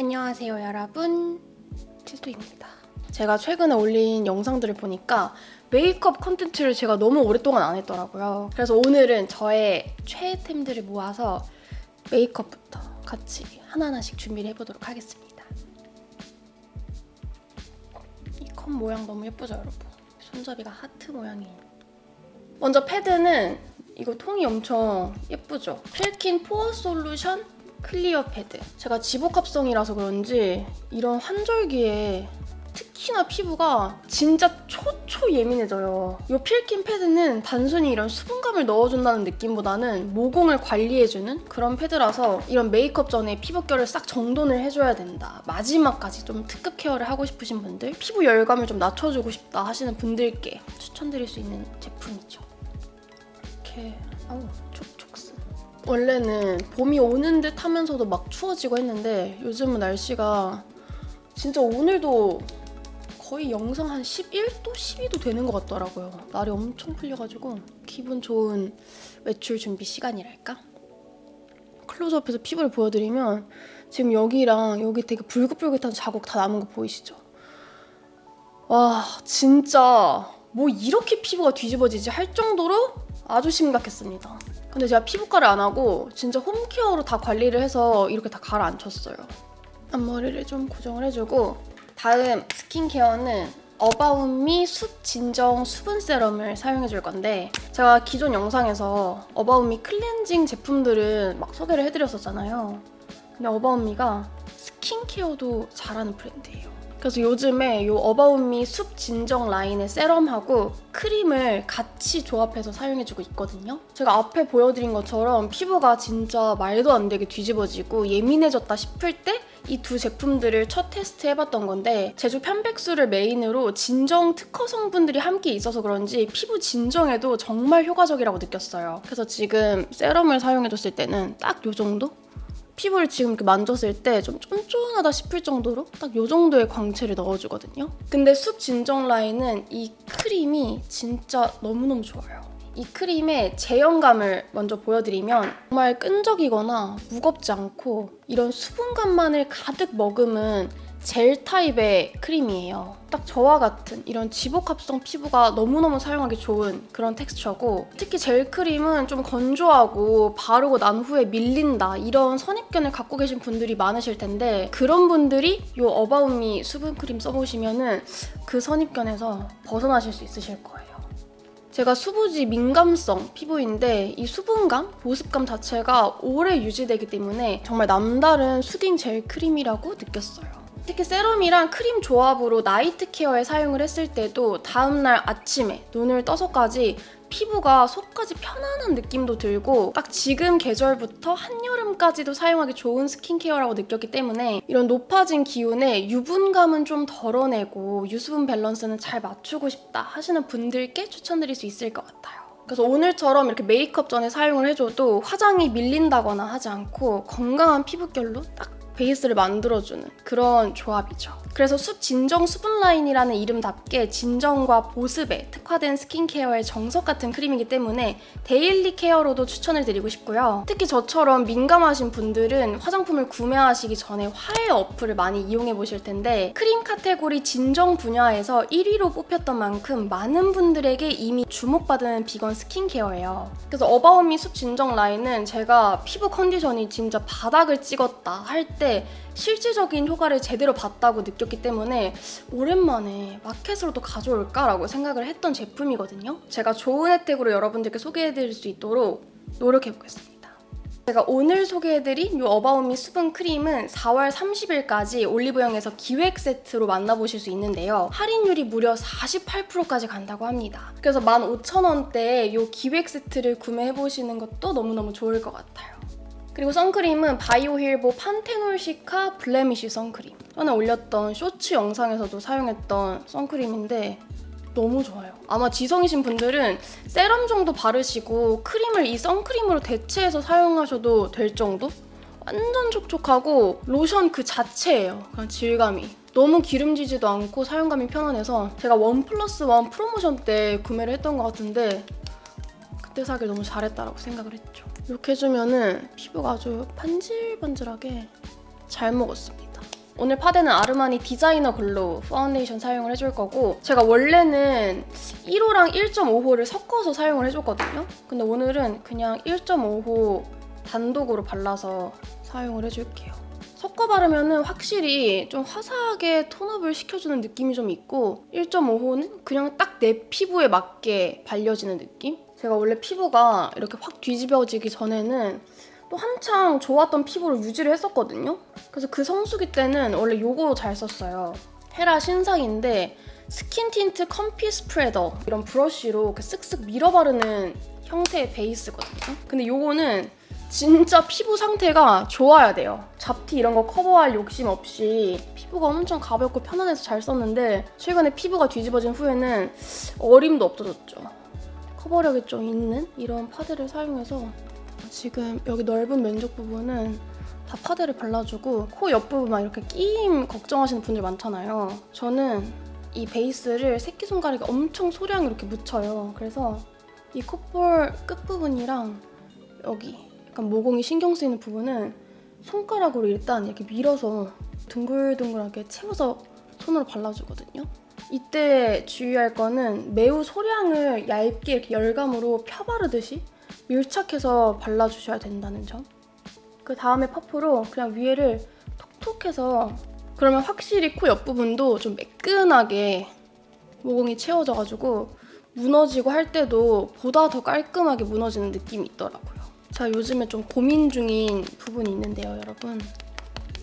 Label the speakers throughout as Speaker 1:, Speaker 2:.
Speaker 1: 안녕하세요 여러분, 치수입니다. 제가 최근에 올린 영상들을 보니까 메이크업 컨텐츠를 제가 너무 오랫동안 안 했더라고요. 그래서 오늘은 저의 최애템들을 모아서 메이크업부터 같이 하나하나씩 준비를 해보도록 하겠습니다. 이 컵 모양 너무 예쁘죠 여러분? 손잡이가 하트 모양이에요. 먼저 패드는 이거 통이 엄청 예쁘죠? 필킨 포어 솔루션 클리어 패드. 제가 지복합성이라서 그런지 이런 환절기에 특히나 피부가 진짜 초초 예민해져요. 이 필킨 패드는 단순히 이런 수분감을 넣어준다는 느낌보다는 모공을 관리해주는 그런 패드라서 이런 메이크업 전에 피부결을 싹 정돈을 해줘야 된다, 마지막까지 좀 특급 케어를 하고 싶으신 분들, 피부 열감을 좀 낮춰주고 싶다 하시는 분들께 추천드릴 수 있는 제품이죠. 이렇게 촉촉스. 원래는 봄이 오는 듯 하면서도 막 추워지고 했는데 요즘은 날씨가 진짜 오늘도 거의 영상 한 11도? 12도 되는 것 같더라고요. 날이 엄청 풀려가지고 기분 좋은 외출 준비 시간이랄까? 클로즈업해서 피부를 보여드리면 지금 여기랑 여기 되게 붉긋붉긋한 자국 다 남은 거 보이시죠? 와, 진짜 뭐 이렇게 피부가 뒤집어지지 할 정도로 아주 심각했습니다. 근데 제가 피부과를 안 하고 진짜 홈케어로 다 관리를 해서 이렇게 다 가라앉혔어요. 앞머리를 좀 고정을 해주고, 다음 스킨케어는 어바웃미 숲 진정 수분 세럼을 사용해줄 건데, 제가 기존 영상에서 어바웃미 클렌징 제품들은 막 소개를 해드렸었잖아요. 근데 어바웃미가 스킨케어도 잘하는 브랜드예요. 그래서 요즘에 이 어바웃미 숲 진정 라인의 세럼하고 크림을 같이 조합해서 사용해주고 있거든요. 제가 앞에 보여드린 것처럼 피부가 진짜 말도 안 되게 뒤집어지고 예민해졌다 싶을 때 이 두 제품들을 첫 테스트 해봤던 건데, 제주 편백수를 메인으로 진정 특허 성분들이 함께 있어서 그런지 피부 진정에도 정말 효과적이라고 느꼈어요. 그래서 지금 세럼을 사용해줬을 때는 딱 이 정도? 피부를 지금 이렇게 만졌을 때 좀 쫀쫀하다 싶을 정도로 딱 이 정도의 광채를 넣어주거든요. 근데 숲 진정 라인은 이 크림이 진짜 너무너무 좋아요. 이 크림의 제형감을 먼저 보여드리면 정말 끈적이거나 무겁지 않고 이런 수분감만을 가득 머금은 젤 타입의 크림이에요. 딱 저와 같은 이런 지복합성 피부가 너무너무 사용하기 좋은 그런 텍스처고, 특히 젤 크림은 좀 건조하고 바르고 난 후에 밀린다 이런 선입견을 갖고 계신 분들이 많으실 텐데, 그런 분들이 이 어바웃미 수분크림 써보시면은 그 선입견에서 벗어나실 수 있으실 거예요. 제가 수부지 민감성 피부인데 이 수분감, 보습감 자체가 오래 유지되기 때문에 정말 남다른 수딩 젤 크림이라고 느꼈어요. 특히 세럼이랑 크림 조합으로 나이트 케어에 사용을 했을 때도 다음날 아침에 눈을 떠서까지 피부가 속까지 편안한 느낌도 들고, 딱 지금 계절부터 한여름까지도 사용하기 좋은 스킨케어라고 느꼈기 때문에 이런 높아진 기운에 유분감은 좀 덜어내고 유수분 밸런스는 잘 맞추고 싶다 하시는 분들께 추천드릴 수 있을 것 같아요. 그래서 오늘처럼 이렇게 메이크업 전에 사용을 해줘도 화장이 밀린다거나 하지 않고 건강한 피부결로 딱 베이스를 만들어주는 그런 조합이죠. 그래서 숲 진정 수분 라인이라는 이름답게 진정과 보습에 특화된 스킨케어의 정석 같은 크림이기 때문에 데일리 케어로도 추천을 드리고 싶고요. 특히 저처럼 민감하신 분들은 화장품을 구매하시기 전에 화해 어플을 많이 이용해 보실 텐데, 크림 카테고리 진정 분야에서 1위로 뽑혔던 만큼 많은 분들에게 이미 주목받은 비건 스킨케어예요. 그래서 어바웃미 숲 진정 라인은 제가 피부 컨디션이 진짜 바닥을 찍었다 할 때 실질적인 효과를 제대로 봤다고 느꼈기 때문에 오랜만에 마켓으로도 가져올까라고 생각을 했던 제품이거든요. 제가 좋은 혜택으로 여러분들께 소개해드릴 수 있도록 노력해보겠습니다. 제가 오늘 소개해드린 이 어바웃미 수분 크림은 4월 30일까지 올리브영에서 기획 세트로 만나보실 수 있는데요. 할인율이 무려 48%까지 간다고 합니다. 그래서 15,000원대에 이 기획 세트를 구매해보시는 것도 너무너무 좋을 것 같아요. 그리고 선크림은 바이오힐보 판테놀 시카 블레미쉬 선크림. 전에 올렸던 쇼츠 영상에서도 사용했던 선크림인데 너무 좋아요. 아마 지성이신 분들은 세럼 정도 바르시고 크림을 이 선크림으로 대체해서 사용하셔도 될 정도? 완전 촉촉하고 로션 그 자체예요. 그냥 질감이. 너무 기름지지도 않고 사용감이 편안해서 제가 1+1 프로모션 때 구매를 했던 것 같은데 그때 사길 너무 잘했다라고 생각을 했죠. 이렇게 해주면은 피부가 아주 반질반질하게 잘 먹었습니다. 오늘 파데는 아르마니 디자이너 글로우 파운데이션 사용을 해줄 거고 제가 원래는 1호랑 1.5호를 섞어서 사용을 해줬거든요. 근데 오늘은 그냥 1.5호 단독으로 발라서 사용을 해줄게요. 섞어 바르면 확실히 좀 화사하게 톤업을 시켜주는 느낌이 좀 있고 1.5호는 그냥 딱 내 피부에 맞게 발려지는 느낌? 제가 원래 피부가 이렇게 확 뒤집어지기 전에는 또 한창 좋았던 피부를 유지를 했었거든요. 그래서 그 성수기 때는 원래 요거 잘 썼어요. 헤라 신상인데 스킨 틴트 컴피 스프레더 이런 브러쉬로 이렇게 쓱쓱 밀어 바르는 형태의 베이스거든요. 근데 요거는 진짜 피부 상태가 좋아야 돼요. 잡티 이런 거 커버할 욕심 없이 피부가 엄청 가볍고 편안해서 잘 썼는데 최근에 피부가 뒤집어진 후에는 어림도 없어졌죠. 커버력이 좀 있는 이런 파데를 사용해서 지금 여기 넓은 면적 부분은 다 파데를 발라주고 코 옆부분만 이렇게 끼임 걱정하시는 분들 많잖아요. 저는 이 베이스를 새끼손가락에 엄청 소량 이렇게 묻혀요. 그래서 이 콧볼 끝부분이랑 여기 약간 모공이 신경 쓰이는 부분은 손가락으로 일단 이렇게 밀어서 둥글둥글하게 채워서 손으로 발라주거든요. 이때 주의할 거는 매우 소량을 얇게 이렇게 열감으로 펴바르듯이 밀착해서 발라주셔야 된다는 점. 그 다음에 퍼프로 그냥 위에를 톡톡해서 그러면 확실히 코 옆부분도 좀 매끈하게 모공이 채워져가지고 무너지고 할 때도 보다 더 깔끔하게 무너지는 느낌이 있더라고요. 자, 요즘에 좀 고민 중인 부분이 있는데요, 여러분.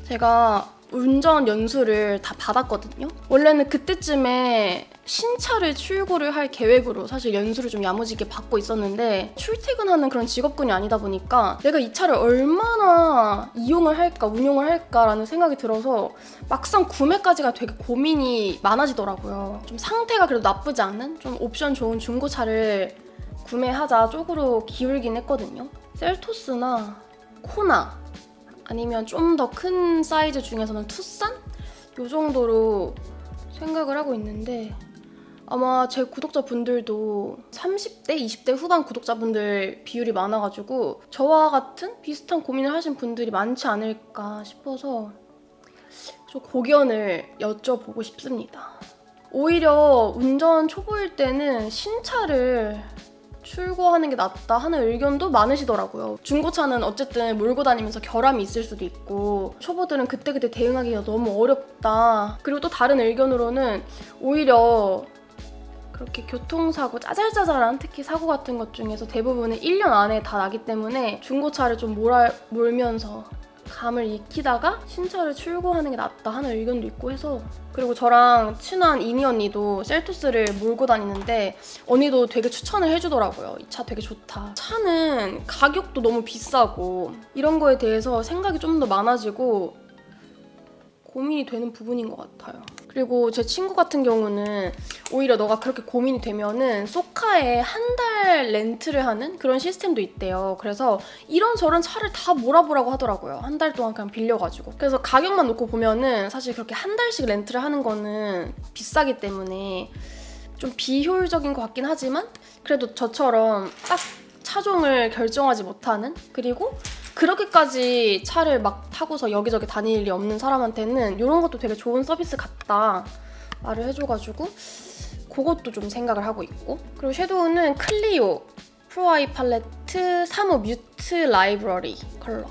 Speaker 1: 제가 운전 연수를 다 받았거든요. 원래는 그때쯤에 신차를 출고를 할 계획으로 사실 연수를 좀 야무지게 받고 있었는데 출퇴근하는 그런 직업군이 아니다 보니까 내가 이 차를 얼마나 이용을 할까, 운용을 할까라는 생각이 들어서 막상 구매까지가 되게 고민이 많아지더라고요. 좀 상태가 그래도 나쁘지 않은 좀 옵션 좋은 중고차를 구매하자 쪽으로 기울긴 했거든요. 셀토스나 코나 아니면 좀 더 큰 사이즈 중에서는 투싼? 이 정도로 생각을 하고 있는데 아마 제 구독자분들도 30대, 20대 후반 구독자분들 비율이 많아가지고 저와 같은 비슷한 고민을 하신 분들이 많지 않을까 싶어서 좀 고견을 여쭤보고 싶습니다. 오히려 운전 초보일 때는 신차를 출고하는 게 낫다 하는 의견도 많으시더라고요. 중고차는 어쨌든 몰고 다니면서 결함이 있을 수도 있고 초보들은 그때그때 대응하기가 너무 어렵다. 그리고 또 다른 의견으로는 오히려 그렇게 교통사고 짜잘짜잘한 특히 사고 같은 것 중에서 대부분은 1년 안에 다 나기 때문에 중고차를 좀 몰면서 감을 익히다가 신차를 출고하는 게 낫다 하는 의견도 있고 해서 그리고 저랑 친한 이니 언니도 셀토스를 몰고 다니는데 언니도 되게 추천을 해주더라고요. 이 차 되게 좋다. 차는 가격도 너무 비싸고 이런 거에 대해서 생각이 좀 더 많아지고 고민이 되는 부분인 것 같아요. 그리고 제 친구 같은 경우는 오히려 너가 그렇게 고민이 되면은 소카에 한 달 렌트를 하는 그런 시스템도 있대요. 그래서 이런저런 차를 다 몰아보라고 하더라고요. 한 달 동안 그냥 빌려가지고. 그래서 가격만 놓고 보면은 사실 그렇게 한 달씩 렌트를 하는 거는 비싸기 때문에 좀 비효율적인 것 같긴 하지만 그래도 저처럼 딱 차종을 결정하지 못하는 그리고 그렇게까지 차를 막 타고서 여기저기 다닐 일이 없는 사람한테는 이런 것도 되게 좋은 서비스 같다 말을 해줘가지고 그것도 좀 생각을 하고 있고 그리고 섀도우는 클리오 프로아이 팔레트 3호 뮤트 라이브러리 컬러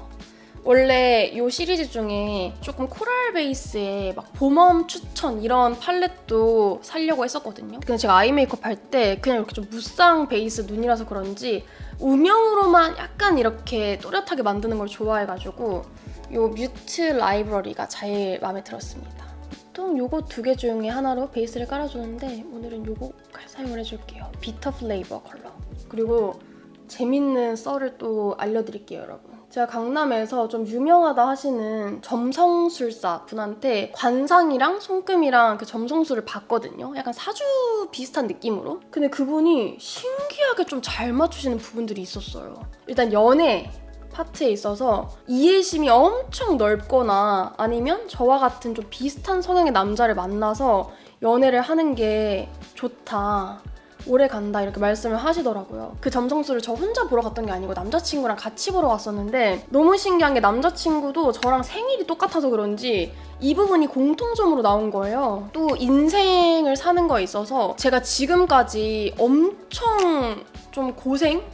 Speaker 1: 원래 이 시리즈 중에 조금 코랄 베이스의 막 봄웜 추천 이런 팔레트도 살려고 했었거든요. 근데 제가 아이 메이크업 할 때 그냥 이렇게 좀 무쌍 베이스 눈이라서 그런지 음영으로만 약간 이렇게 또렷하게 만드는 걸 좋아해가지고 이 뮤트 라이브러리가 제일 마음에 들었습니다. 보통 요거 두 개 중에 하나로 베이스를 깔아주는데 오늘은 요거 사용을 해줄게요. 비터 플레이버 컬러. 그리고 재밌는 썰을 또 알려드릴게요, 여러분. 제가 강남에서 좀 유명하다 하시는 점성술사 분한테 관상이랑 손금이랑 그 점성술을 봤거든요. 약간 사주 비슷한 느낌으로. 근데 그분이 신기하게 좀 잘 맞추시는 부분들이 있었어요. 일단 연애 파트에 있어서 이해심이 엄청 넓거나 아니면 저와 같은 좀 비슷한 성향의 남자를 만나서 연애를 하는 게 좋다. 오래 간다 이렇게 말씀을 하시더라고요. 그 점성술을 저 혼자 보러 갔던 게 아니고 남자친구랑 같이 보러 갔었는데 너무 신기한 게 남자친구도 저랑 생일이 똑같아서 그런지 이 부분이 공통점으로 나온 거예요. 또 인생을 사는 거에 있어서 제가 지금까지 엄청 좀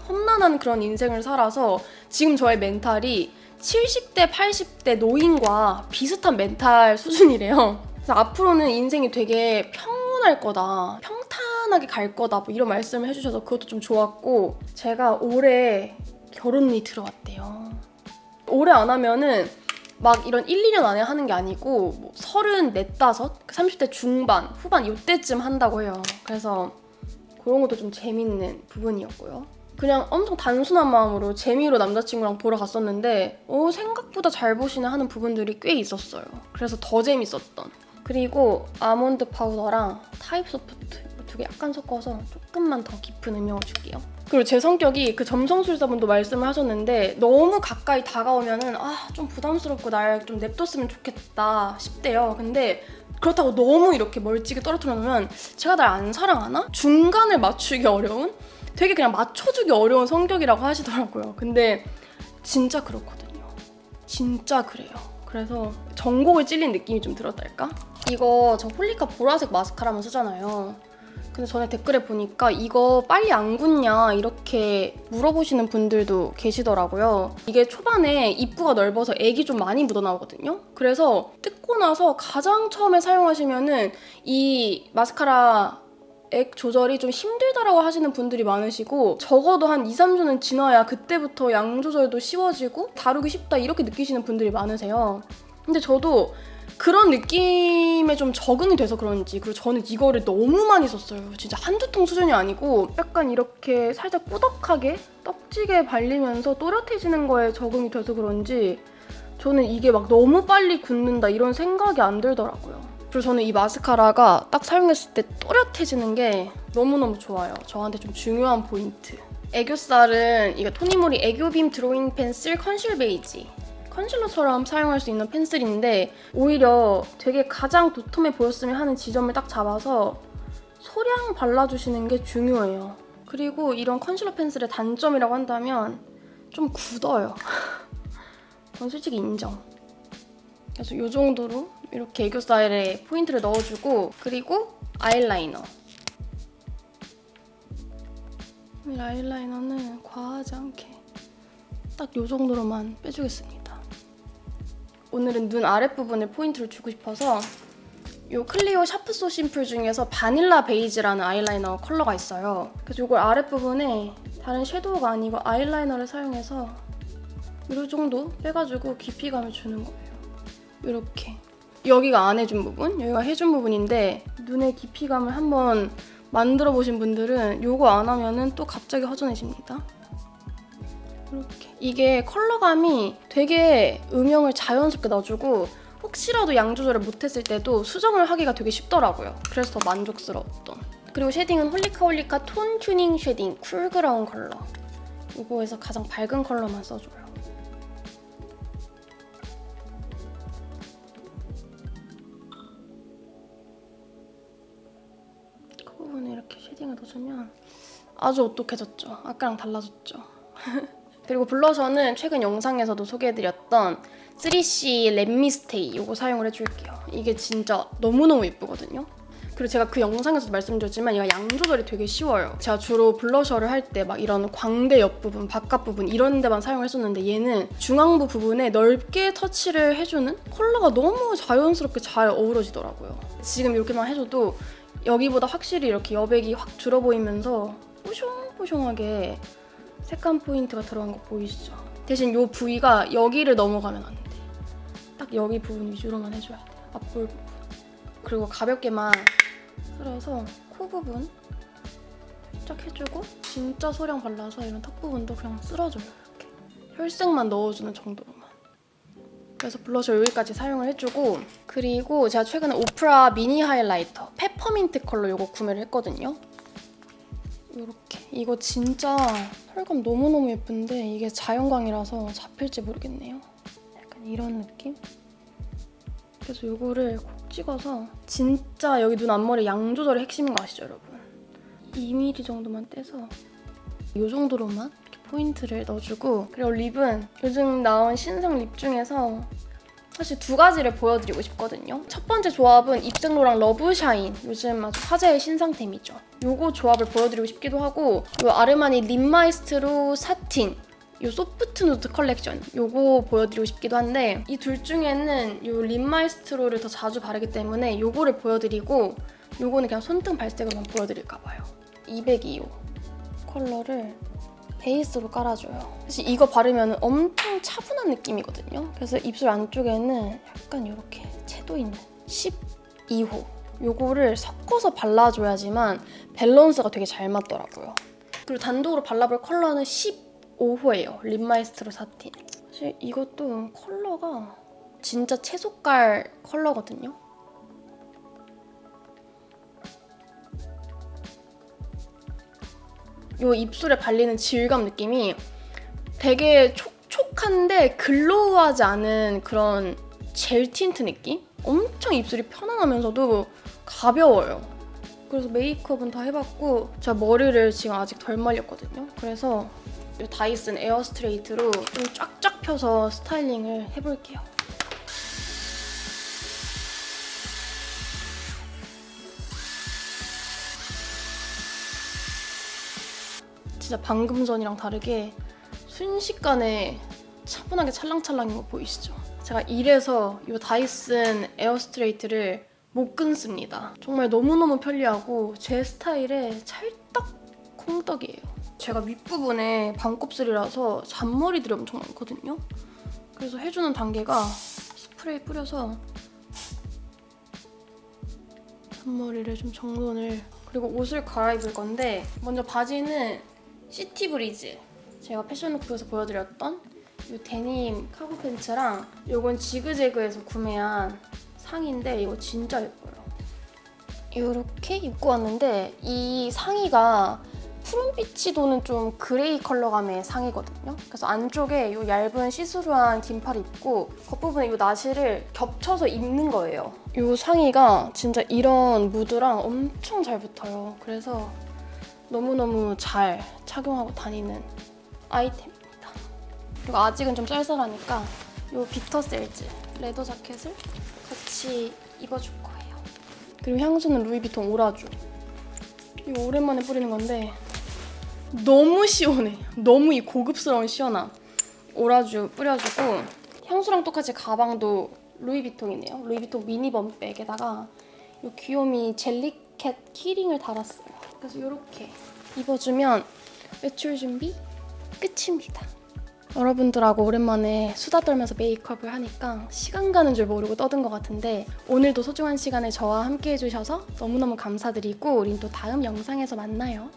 Speaker 1: 험난한 그런 인생을 살아서 지금 저의 멘탈이 70대, 80대 노인과 비슷한 멘탈 수준이래요. 그래서 앞으로는 인생이 되게 평온할 거다, 평탄하게 갈 거다 뭐 이런 말씀을 해주셔서 그것도 좀 좋았고, 제가 올해 결혼이 들어왔대요. 올해 안 하면은 막 이런 1, 2년 안에 하는 게 아니고 뭐 34, 5, 30대 중반, 후반 이때쯤 한다고 해요. 그래서 그런 것도 좀 재밌는 부분이었고요. 그냥 엄청 단순한 마음으로 재미로 남자친구랑 보러 갔었는데 생각보다 잘 보시네 하는 부분들이 꽤 있었어요. 그래서 더 재밌었던. 그리고 아몬드 파우더랑 타입소프트 두 개 약간 섞어서 조금만 더 깊은 음영을 줄게요. 그리고 제 성격이 그 점성술사분도 말씀을 하셨는데 너무 가까이 다가오면은 좀 부담스럽고 날 좀 냅뒀으면 좋겠다 싶대요. 근데 그렇다고 너무 이렇게 멀찍이 떨어뜨려 놓으면 제가 날 안 사랑하나? 중간을 맞추기 어려운? 되게 그냥 맞춰주기 어려운 성격이라고 하시더라고요. 근데 진짜 그렇거든요. 진짜 그래요. 그래서 전곡을 찔린 느낌이 좀 들었달까? 이거 저 홀리카 보라색 마스카라만 쓰잖아요. 근데 전에 댓글에 보니까 이거 빨리 안 굳냐 이렇게 물어보시는 분들도 계시더라고요. 이게 초반에 입구가 넓어서 액이 좀 많이 묻어나오거든요. 그래서 뜯고 나서 가장 처음에 사용하시면은 이 마스카라 액 조절이 좀 힘들다라고 하시는 분들이 많으시고, 적어도 한 2, 3주는 지나야 그때부터 양 조절도 쉬워지고 다루기 쉽다 이렇게 느끼시는 분들이 많으세요. 근데 저도 그런 느낌에 좀 적응이 돼서 그런지, 그리고 저는 이거를 너무 많이 썼어요. 진짜 한두 통 수준이 아니고 약간 이렇게 살짝 꾸덕하게 떡지게 발리면서 또렷해지는 거에 적응이 돼서 그런지 저는 이게 막 너무 빨리 굳는다 이런 생각이 안 들더라고요. 그리고 저는 이 마스카라가 딱 사용했을 때 또렷해지는 게 너무너무 좋아요. 저한테 좀 중요한 포인트. 애교살은 이거 토니모리 애교빔 드로잉 펜슬 컨실 베이지. 컨실러처럼 사용할 수 있는 펜슬인데 오히려 되게 가장 도톰해 보였으면 하는 지점을 딱 잡아서 소량 발라주시는 게 중요해요. 그리고 이런 컨실러 펜슬의 단점이라고 한다면 좀 굳어요. 그건 솔직히 인정. 그래서 이 정도로 이렇게 애교살에 포인트를 넣어주고, 그리고 아이라이너. 이 아이라이너는 과하지 않게 딱 이 정도로만 빼주겠습니다. 오늘은 눈 아랫부분에 포인트를 주고 싶어서 이 클리오 샤프 소 심플 중에서 바닐라 베이지라는 아이라이너 컬러가 있어요. 그래서 이걸 아랫부분에 다른 섀도우가 아니고 아이라이너를 사용해서 이 정도 빼가지고 깊이감을 주는 거예요. 이렇게. 여기가 안 해준 부분, 여기가 해준 부분인데 눈의 깊이감을 한번 만들어 보신 분들은 이거 안 하면은 또 갑자기 허전해집니다. 이렇게. 이게 컬러감이 되게 음영을 자연스럽게 넣어주고 혹시라도 양 조절을 못했을 때도 수정을 하기가 되게 쉽더라고요. 그래서 더 만족스러웠던. 그리고 쉐딩은 홀리카 톤 튜닝 쉐딩 쿨 그라운 컬러. 이거에서 가장 밝은 컬러만 써줘요. 그 부분에 이렇게 쉐딩을 넣어주면 아주 오똑해졌죠. 아까랑 달라졌죠. 그리고 블러셔는 최근 영상에서도 소개해드렸던 3C 렛미스테이 이거 사용을 해줄게요. 이게 진짜 너무너무 예쁘거든요. 그리고 제가 그 영상에서도 말씀드렸지만 얘가 양 조절이 되게 쉬워요. 제가 주로 블러셔를 할 때 막 이런 광대 옆부분, 바깥 부분 이런 데만 사용을 했었는데 얘는 중앙부 부분에 넓게 터치를 해주는 컬러가 너무 자연스럽게 잘 어우러지더라고요. 지금 이렇게만 해줘도 여기보다 확실히 이렇게 여백이 확 줄어 보이면서 뽀숑뽀숑하게 색감 포인트가 들어간 거 보이시죠? 대신 이 부위가 여기를 넘어가면 안 돼. 딱 여기 부분 위주로만 해줘야 돼. 앞볼 부분. 그리고 가볍게만 쓸어서 코 부분 살짝 해주고 진짜 소량 발라서 이런 턱 부분도 그냥 쓸어줘요. 이렇게. 혈색만 넣어주는 정도로만. 그래서 블러셔 여기까지 사용을 해주고, 그리고 제가 최근에 오프라 미니 하이라이터 페퍼민트 컬러 이거 구매를 했거든요. 이렇게. 이거 진짜 펄감 너무너무 예쁜데 이게 자연광이라서 잡힐지 모르겠네요. 약간 이런 느낌? 그래서 이거를 콕 찍어서 진짜 여기 눈 앞머리 양 조절이 핵심인 거 아시죠, 여러분? 2mm 정도만 떼서 이 정도로만 이렇게 포인트를 넣어주고, 그리고 립은 요즘 나온 신상 립 중에서 사실 두 가지를 보여드리고 싶거든요. 첫 번째 조합은 입생로랑 러브샤인, 요즘 아주 화제의 신상템이죠. 요거 조합을 보여드리고 싶기도 하고, 요 아르마니 립마이스트로 사틴, 요 소프트 누드 컬렉션, 요거 보여드리고 싶기도 한데, 이 둘 중에는 요 립마이스트로를 더 자주 바르기 때문에 요거를 보여드리고, 요거는 그냥 손등 발색으로만 보여드릴까 봐요. 202호 컬러를 베이스로 깔아줘요. 사실 이거 바르면 엄청 차분한 느낌이거든요. 그래서 입술 안쪽에는 약간 이렇게 채도 있는 12호 요거를 섞어서 발라줘야지만 밸런스가 되게 잘 맞더라고요. 그리고 단독으로 발라볼 컬러는 15호예요. 립마이스트로 사틴. 사실 이것도 컬러가 진짜 채속깔 컬러거든요. 요 입술에 발리는 질감 느낌이 되게 촉촉한데 글로우하지 않은 그런 젤 틴트 느낌? 엄청 입술이 편안하면서도 가벼워요. 그래서 메이크업은 다 해봤고 제가 머리를 지금 아직 덜 말렸거든요. 그래서 이 다이슨 에어 스트레이트로 좀 쫙쫙 펴서 스타일링을 해볼게요. 진짜 방금 전이랑 다르게 순식간에 차분하게 찰랑찰랑인 거 보이시죠? 제가 이래서 이 다이슨 에어 스트레이트를 못 끊습니다. 정말 너무너무 편리하고 제 스타일에 찰떡콩떡이에요. 제가 윗부분에 반곱슬이라서 잔머리들이 엄청 많거든요. 그래서 해주는 단계가 스프레이 뿌려서 잔머리를 좀 정돈을, 그리고 옷을 갈아입을 건데 먼저 바지는 시티브리즈, 제가 패션루크에서 보여드렸던 이 데님 카고 팬츠랑 이건 지그재그에서 구매한 상의인데 이거 진짜 예뻐요. 이렇게 입고 왔는데 이 상의가 푸른빛이 도는 좀 그레이 컬러감의 상의거든요. 그래서 안쪽에 이 얇은 시스루한 긴팔 입고 겉부분에 이 나시를 겹쳐서 입는 거예요. 이 상의가 진짜 이런 무드랑 엄청 잘 붙어요. 그래서 너무너무 잘 착용하고 다니는 아이템입니다. 그리고 아직은 좀 쌀쌀하니까 이 비터 셀즈 레더 자켓을 같이 입어줄 거예요. 그리고 향수는 루이비통 오라주. 이거 오랜만에 뿌리는 건데 너무 시원해. 너무 이 고급스러운 시원함. 오라주 뿌려주고 향수랑 똑같이 가방도 루이비통이네요. 루이비통 미니범 백에다가 이 귀요미 젤리캣 키링을 달았어요. 그래서 이렇게 입어주면 외출 준비 끝입니다. 여러분들하고 오랜만에 수다 떨면서 메이크업을 하니까 시간 가는 줄 모르고 떠든 것 같은데 오늘도 소중한 시간을 저와 함께 해주셔서 너무너무 감사드리고 우린 또 다음 영상에서 만나요.